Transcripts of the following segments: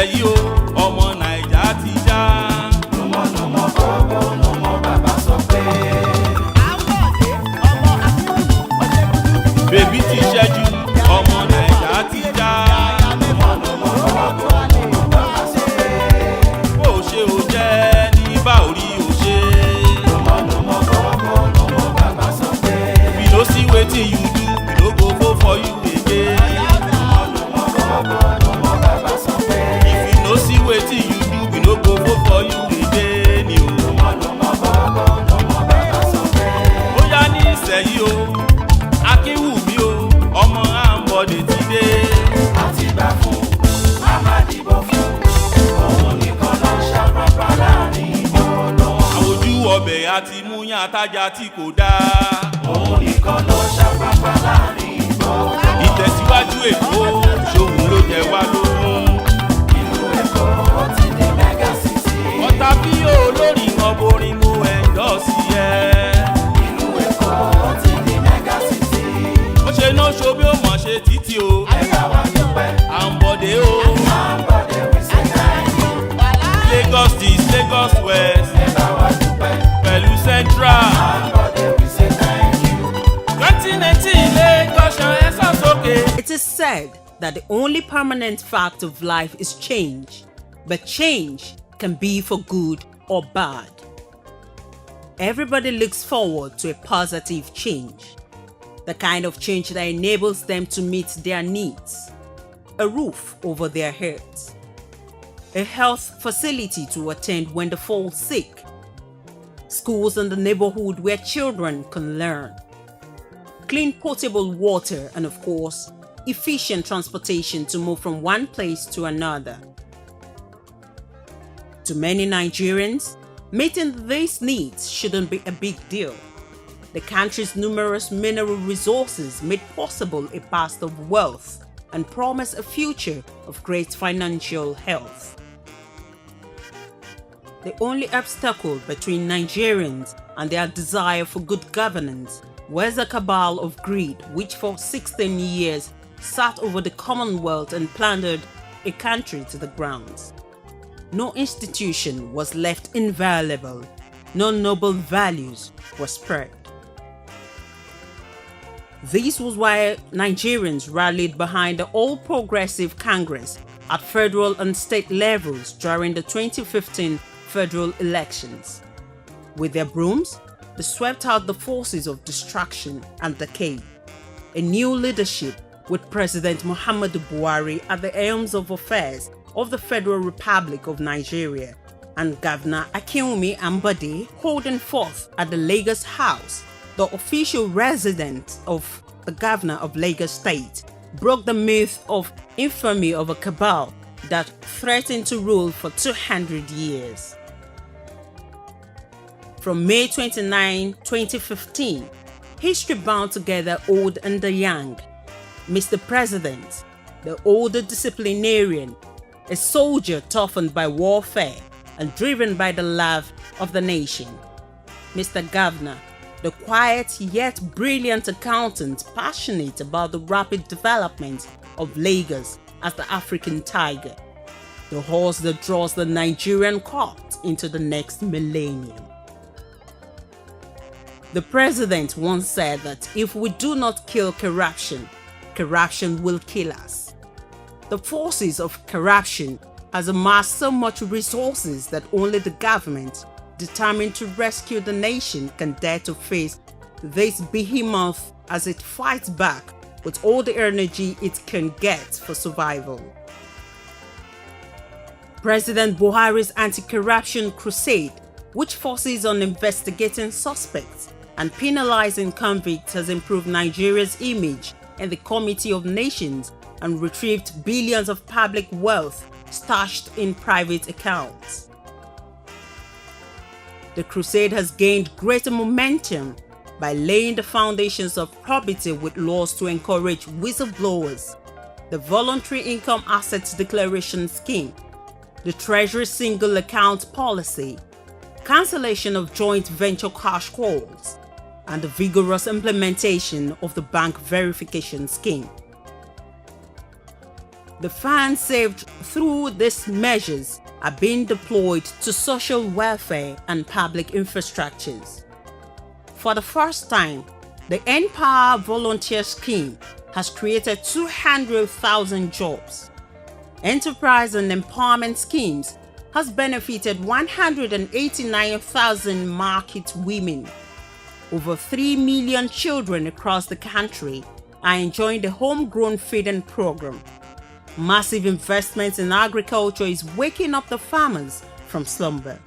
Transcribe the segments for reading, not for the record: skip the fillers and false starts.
nísẹ̀yí o ọmọ Naija ti já. Lọ́mọ gbogbo lọ́mọ bàbá sọ pé. Bèbí ti ṣẹ́jú ọmọ Naija ti já. Lọ́mọ gbogbo lọ́mọ bàbá sọ pé. Bó ṣe ò jẹ́ ní bá orí ò ṣe. Lọ́mọ gbogbo lọ́mọ bàbá sọ pé. We no see wetin you do, we no go vote for you again. Lọ́mọ gbogbo lọ́mọ bàbá sọ pé. If you no see wetin you do, we no go vote for you again. Lọ́mọ gbogbo lọ́mọ bàbá sọ pé. Ó yá ní ìsẹ̀yí o, Akínwùmí o, ọmọ Àǹbọ̀dé ti dé. Àti gbà fún, a máa dìbò fún. Òun nìkan ló ṣàpàpà láàrin ìgboro. Àwòjú ọbẹ̀ àti múyàn àtajà tí kò dáa. Òun nìkan ló ṣàpàpà láàrin ìgboro. Ìtẹ̀síwájú Èkó ṣòun ló jẹ wá lógún. Ìlú Èkó ti di mega city. Ọ̀tá bí olórin ọborin mo ẹ̀ńdọ́sì ẹ̀. Ìlú Èkó ti di mega city. Ó ṣe náà ṣo bí ó mọ̀ ṣe títí o. Ẹ bá wa dúpẹ́. Àǹbọ̀dé o. Àǹbọ̀dé we say thank you. Lagos East, Lagos West, Ẹ bá wa dúpẹ́. pẹ̀lú Central. Àǹbọ̀dé we say thank you. 2019 Lagos ṣan ẹ̀sán sókè. It is said that the only permanent fact of life is change, but change can be for good or bad. Everybody looks forward to a positive change, the kind of change that enables them to meet their needs, a roof over their heads, a health facility to attend when they fall sick, schools in the neighborhood where children can learn, clean potable water, and of course, efficient transportation to move from one place to another. To many Nigerians, meeting these needs shouldn't be a big deal. The country's numerous mineral resources made possible a past of wealth and promise a future of great financial health. The only obstacle between Nigerians and their desire for good governance was a cabal of greed which for 16 years sat over the Commonwealth and plundered a country to the ground. No institution was left inviolable, no noble values were spread. This was why Nigerians rallied behind the All Progressive Congress at federal and state levels during the 2015 federal elections. With their brooms, they swept out the forces of destruction and decay. A new leadership with President Muhammadu Buhari at the helms of affairs of the Federal Republic of Nigeria and Governor Akinwumi Ambode holding forth at the Lagos House, the official residence of the Governor of Lagos State, broke the myth of infamy of a cabal that threatened to rule for 200 years. From May 29, 2015, history bound together old and the young. Mr. President, the older disciplinarian, a soldier toughened by warfare and driven by the love of the nation. Mr. Governor, the quiet yet brilliant accountant passionate about the rapid development of Lagos as the African tiger, the horse that draws the Nigerian cart into the next millennium. The president once said that if we do not kill corruption, corruption will kill us. The forces of corruption has amassed so much resources that only the government, determined to rescue the nation, can dare to face this behemoth as it fights back with all the energy it can get for survival. President Buhari's anti-corruption crusade, which focuses on investigating suspects and penalizing convicts, has improved Nigeria's image in the Committee of Nations and retrieved billions of public wealth stashed in private accounts. The crusade has gained greater momentum by laying the foundations of probity with laws to encourage whistleblowers, the Voluntary Income Assets Declaration Scheme, the Treasury Single Account Policy, cancellation of joint venture cash calls, and the vigorous implementation of the Bank Verification Scheme. The funds saved through these measures are being deployed to social welfare and public infrastructures. For the first time, the Empower Volunteer Scheme has created 200,000 jobs. Enterprise and empowerment schemes has benefited 189,000 market women. Over 3 million children across the country are enjoying the homegrown feeding program. Massive investments in agriculture is waking up the farmers from slumber.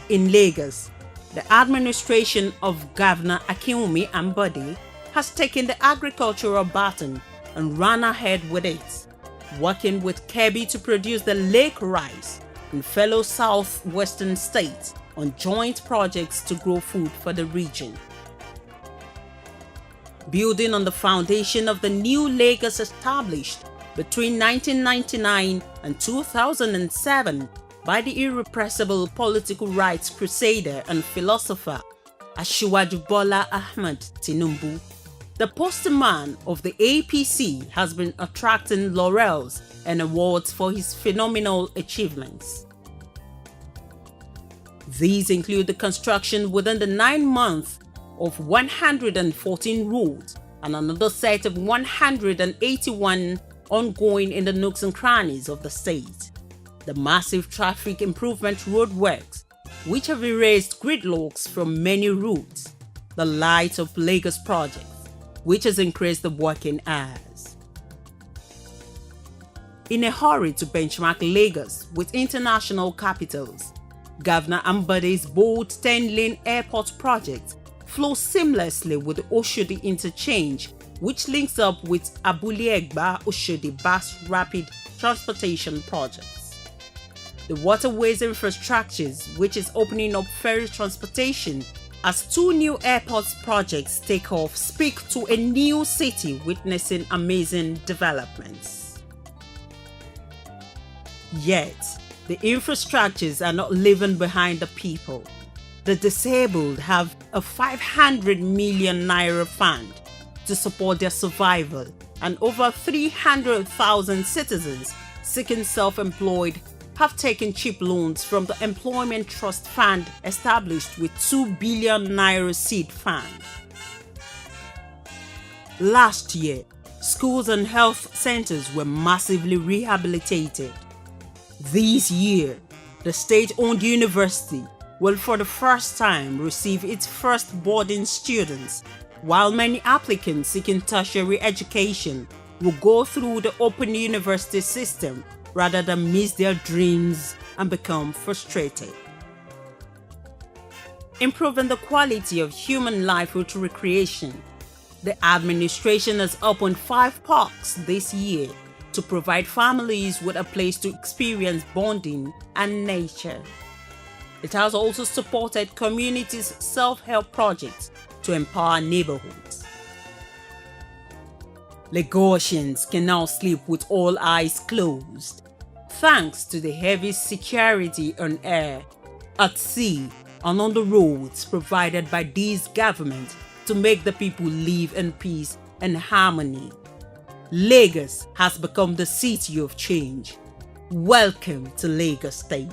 In Lagos, the administration of Governor Akinwumi Ambode has taken the agricultural baton and run ahead with it, working with Kebbi to produce the Lake Rice and fellow southwestern states on joint projects to grow food for the region. Building on the foundation of the new Lagos established between 1999 and 2007 by the irrepressible political rights crusader and philosopher Asiwaju Bola Ahmed Tinubu, the poster man of the APC has been attracting laurels and awards for his phenomenal achievements. These include the construction within the 9 months of 114 roads and another set of 181 ongoing in the nooks and crannies of the state. The massive traffic improvement roadworks, which have erased gridlocks from many routes. The Light of Lagos project, which has increased the working hours. In a hurry to benchmark Lagos with international capitals, Governor Ambode's bold 10-lane airport project flows seamlessly with the Oshodi interchange, which links up with Abule-Egba-Oshodi bus rapid transportation projects. The waterways infrastructures, which is opening up ferry transportation as 2 new airports projects take off, speak to a new city witnessing amazing developments. Yet, the infrastructures are not leaving behind the people. The disabled have a 500 million naira fund to support their survival, and over 300,000 citizens seeking self-employed have taken cheap loans from the Employment Trust Fund established with 2 billion naira seed fund. Last year, schools and health centers were massively rehabilitated. This year, the state-owned university will for the first time receive its first boarding students, while many applicants seeking tertiary education will go through the open university system rather than miss their dreams and become frustrated. Improving the quality of human life with recreation, the administration has opened 5 parks this year to provide families with a place to experience bonding and nature. It has also supported communities' self-help projects to empower neighborhoods. Lagosians can now sleep with all eyes closed, thanks to the heavy security on air, at sea, and on the roads provided by this government to make the people live in peace and harmony. Lagos has become the city of change. Welcome to Lagos State.